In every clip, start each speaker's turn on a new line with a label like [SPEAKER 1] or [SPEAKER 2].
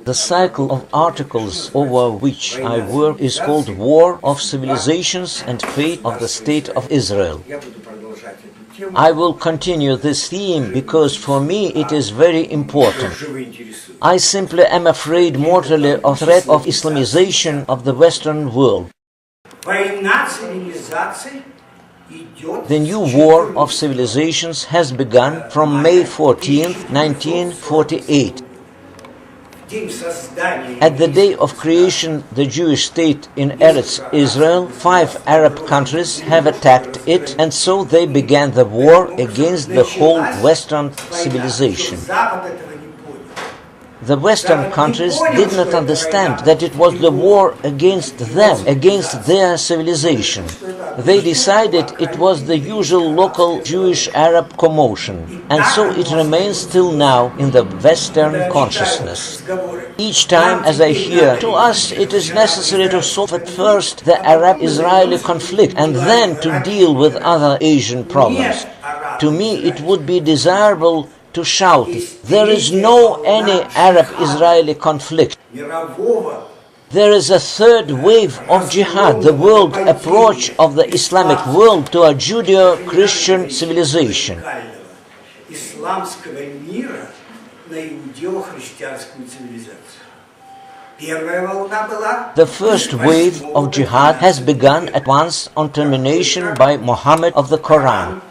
[SPEAKER 1] The cycle of articles over which I work is called War of Civilizations and Fate of the State of Israel. I will continue this theme because for me it is very important. I simply am afraid mortally of the threat of Islamization of the Western world. The new war of civilizations has begun from May 14, 1948. At the day of creation, the Jewish state in Eretz Israel, 5 Arab countries have attacked it, and so they began the war against the whole Western civilization. The Western countries did not understand that it was the war against them, against their civilization. They decided it was the usual local Jewish-Arab commotion, and so it remains till now in the Western consciousness. Each time as I hear, to us it is necessary to solve at first the Arab-Israeli conflict and then to deal with other Asian problems. To me it would be desirable to shout, there is no any Arab-Israeli conflict. There is a third wave of jihad, the world approach of the Islamic world to a Judeo-Christian civilization. The first wave of jihad has begun at once on termination by Muhammad of the Quran.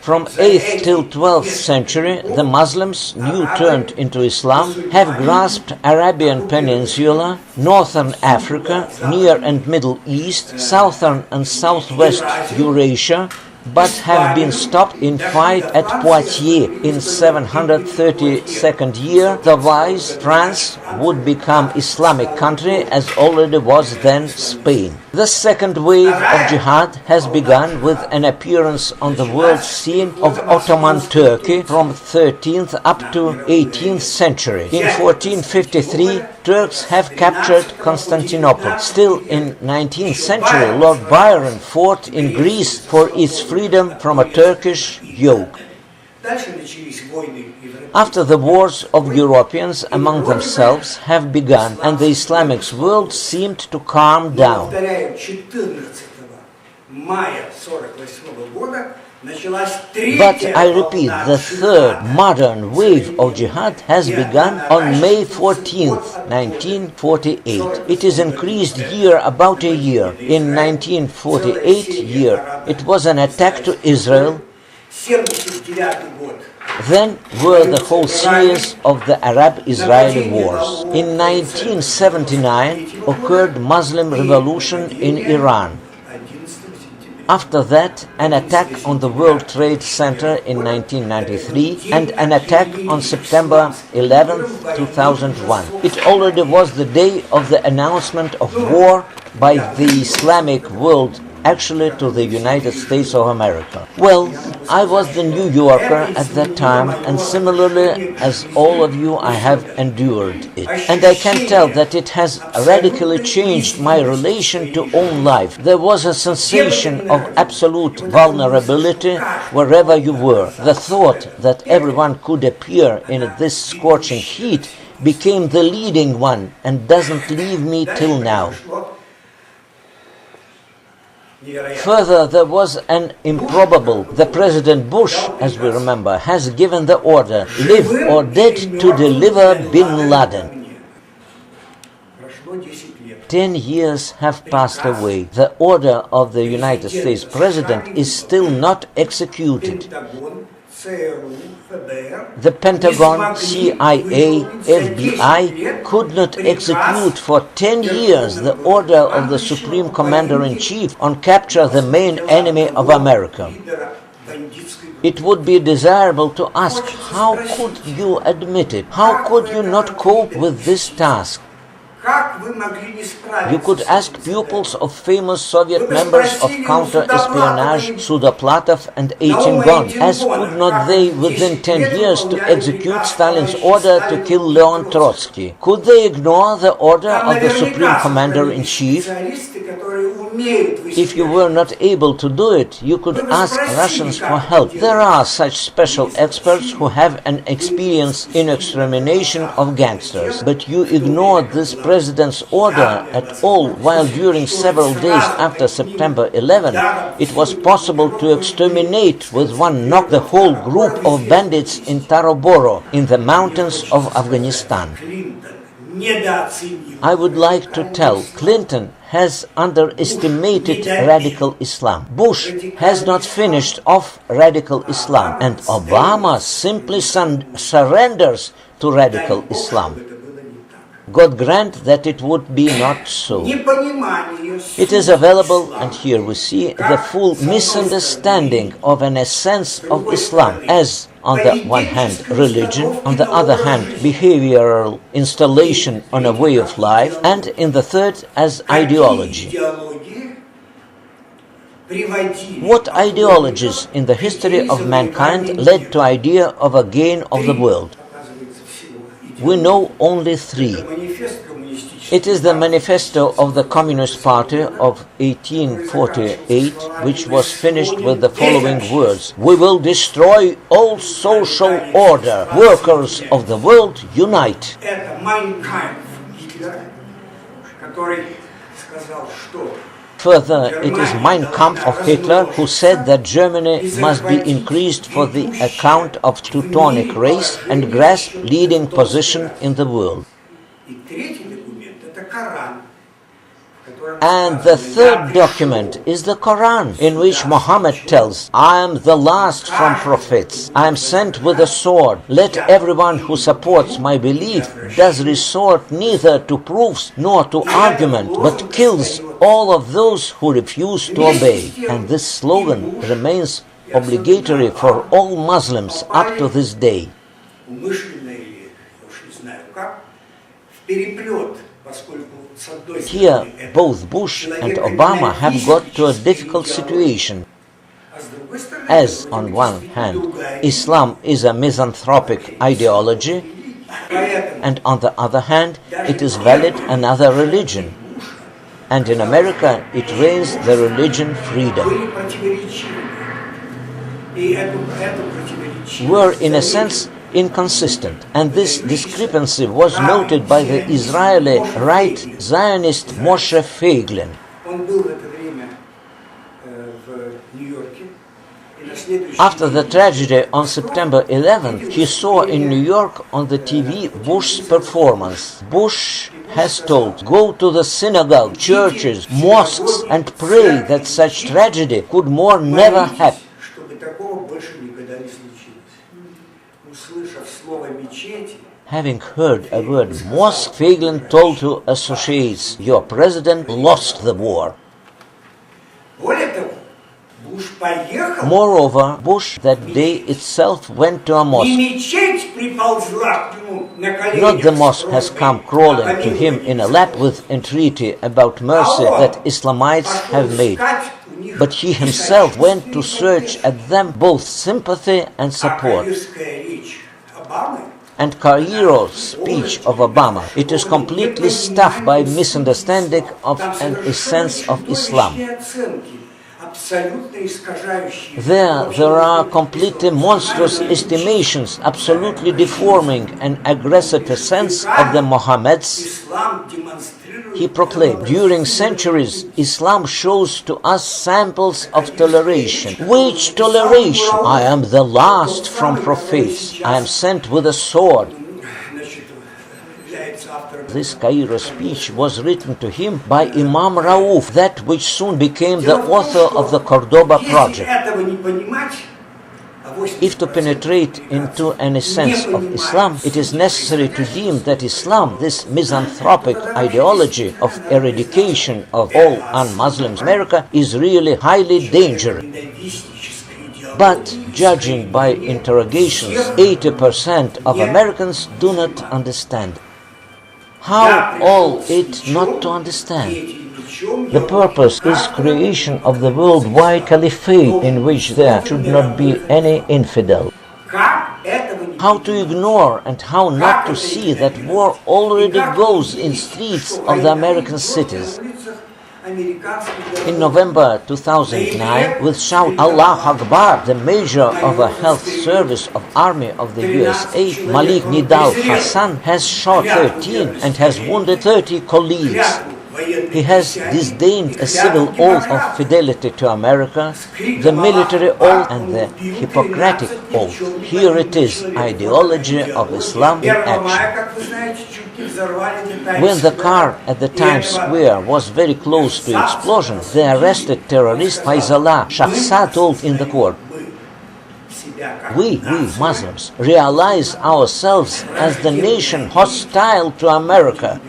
[SPEAKER 1] From 8th till 12th century, the Muslims, new turned into Islam, have grasped Arabian Peninsula, Northern Africa, Near and Middle East, Southern and Southwest Eurasia, but have been stopped in fight at Poitiers in 732nd year. Otherwise, France would become Islamic country as already was then Spain. The second wave of jihad has begun with an appearance on the world scene of Ottoman Turkey from 13th up to 18th century. In 1453, Turks have captured Constantinople. Still in 19th century, Lord Byron fought in Greece for its freedom from a Turkish yoke. After the wars of Europeans among themselves have begun and the Islamic world seemed to calm down. But I repeat, the third modern wave of jihad has begun on May 14th, 1948. It is increased year about a year. In 1948 year, it was an attack to Israel. Then were the whole series of the Arab-Israeli wars. In 1979 occurred Muslim revolution in Iran. After that, an attack on the World Trade Center in 1993 and an attack on September 11, 2001. It already was the day of the announcement of war by the Islamic world, actually to the United States of America. Well, I was the New Yorker at that time, and similarly as all of you, I have endured it. And I can tell that it has radically changed my relation to own life. There was a sensation of absolute vulnerability wherever you were. The thought that everyone could appear in this scorching heat became the leading one and doesn't leave me till now. Further, there was an improbable. The President Bush, as we remember, has given the order, live or dead, to deliver bin Laden. 10 years have passed away. The order of the United States President is still not executed. The Pentagon, CIA, FBI could not execute for 10 years the order of the Supreme Commander-in-Chief on capture the main enemy of America. It would be desirable to ask, how could you admit it? How could you not cope with this task? You could ask pupils of famous Soviet members of counter-espionage Sudoplatov and Eitingon, as could not they within 10 years to execute Stalin's order to kill Leon Trotsky? Could they ignore the order of the Supreme Commander-in-Chief? If you were not able to do it, you could ask Russians for help. There are such special experts who have an experience in extermination of gangsters. But you ignored this president's order at all, while during several days after September 11, it was possible to exterminate with one knock the whole group of bandits in Taroboro, in the mountains of Afghanistan. I would like to tell, Clinton has underestimated radical Islam. Bush has not finished off radical Islam, and Obama simply surrenders to radical Islam. God grant that it would be not so. It is available, and here we see the full misunderstanding of an essence of Islam as, on the one hand, religion, on the other hand, behavioral installation on a way of life, and in the third, as ideology. What ideologies in the history of mankind led to the idea of a gain of the world? We know only three. It is the manifesto of the Communist Party of 1848, which was finished with the following words: "We will destroy all social order. Workers of the world, unite." Further, it is Mein Kampf of Hitler, who said that Germany must be increased for the account of Teutonic race and grasp leading position in the world. And the third document is the Quran, in which Muhammad tells, "I am the last from prophets. I am sent with a sword. Let everyone who supports my belief does resort neither to proofs nor to argument, but kills all of those who refuse to obey." And this slogan remains obligatory for all Muslims up to this day. Here, both Bush and Obama have got to a difficult situation, as, on one hand, Islam is a misanthropic ideology, and on the other hand, it is valid another religion. And in America, it reigns the religion freedom. We're, in a sense, inconsistent, and this discrepancy was noted by the Israeli right Zionist Moshe Feiglin. After the tragedy on September 11th, he saw in New York on the TV Bush's performance. Bush has told, "Go to the synagogue, churches, mosques, and pray that such tragedy could more never happen." Having heard a word mosque, Feiglin told to associates, "Your president lost the war." Moreover, Bush that day itself went to a mosque. Not the mosque has come crawling to him in a lap with entreaty about mercy that Islamites have made, but he himself went to search at them both sympathy and support. And Cairo's speech of Obama, it is completely stuffed by misunderstanding of an essence of Islam. There are completely monstrous estimations, absolutely deforming an aggressive sense of the Mohammeds. He proclaimed, "During centuries, Islam shows to us samples of toleration." Which toleration? "I am the last from prophets. I am sent with a sword." This Cairo speech was written to him by Imam Rauf, that which soon became the author of the Cordoba project. If to penetrate into an essence of Islam, it is necessary to deem that Islam, this misanthropic ideology of eradication of all un-Muslims in America, is really highly dangerous. But, judging by interrogations, 80% of Americans do not understand. How all it not to understand? The purpose is creation of the worldwide caliphate in which there should not be any infidel. How to ignore and how not to see that war already goes in streets of the American cities? In November 2009, with shout Allah Akbar, the major of a health service of Army of the USA, Malik Nidal Hassan, has shot 13 and has wounded 30 colleagues. He has disdained a civil oath of fidelity to America, the military oath and the Hippocratic oath. Here it is, ideology of Islam in action. When the car at the Times Square was very close to explosion, the arrested terrorist Faisallah Shahzad told in the court, we Muslims, realize ourselves as the nation hostile to America,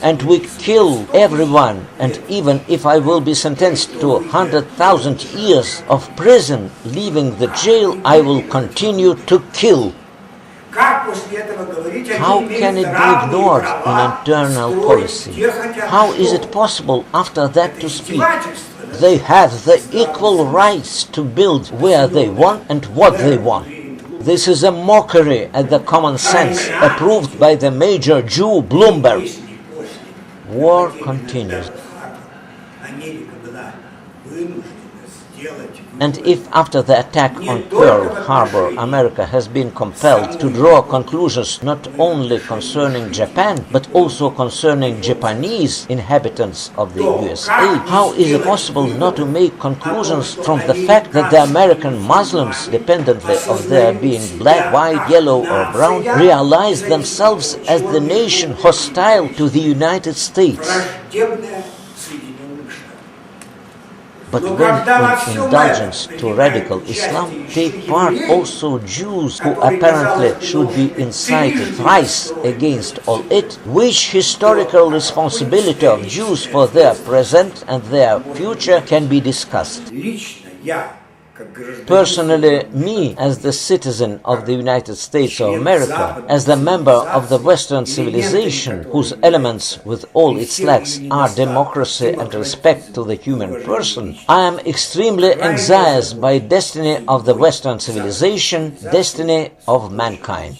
[SPEAKER 1] and we kill everyone, and even if I will be sentenced to 100,000 years of prison, leaving the jail, I will continue to kill. How can it be ignored in internal policy? How is it possible after that to speak? They have the equal rights to build where they want and what they want. This is a mockery at the common sense approved by the major Jew Bloomberg. War continues. And if after the attack on Pearl Harbor, America has been compelled to draw conclusions not only concerning Japan, but also concerning Japanese inhabitants of the USA, how is it possible not to make conclusions from the fact that the American Muslims, dependently of their being black, white, yellow or brown, realize themselves as the nation hostile to the United States? But when in indulgence to radical Islam take part also Jews who apparently should be incited thrice against all it, which historical responsibility of Jews for their present and their future can be discussed. Personally, me, as the citizen of the United States of America, as the member of the Western civilization, whose elements, with all its lacks, are democracy and respect to the human person, I am extremely anxious by destiny of the Western civilization, destiny of mankind.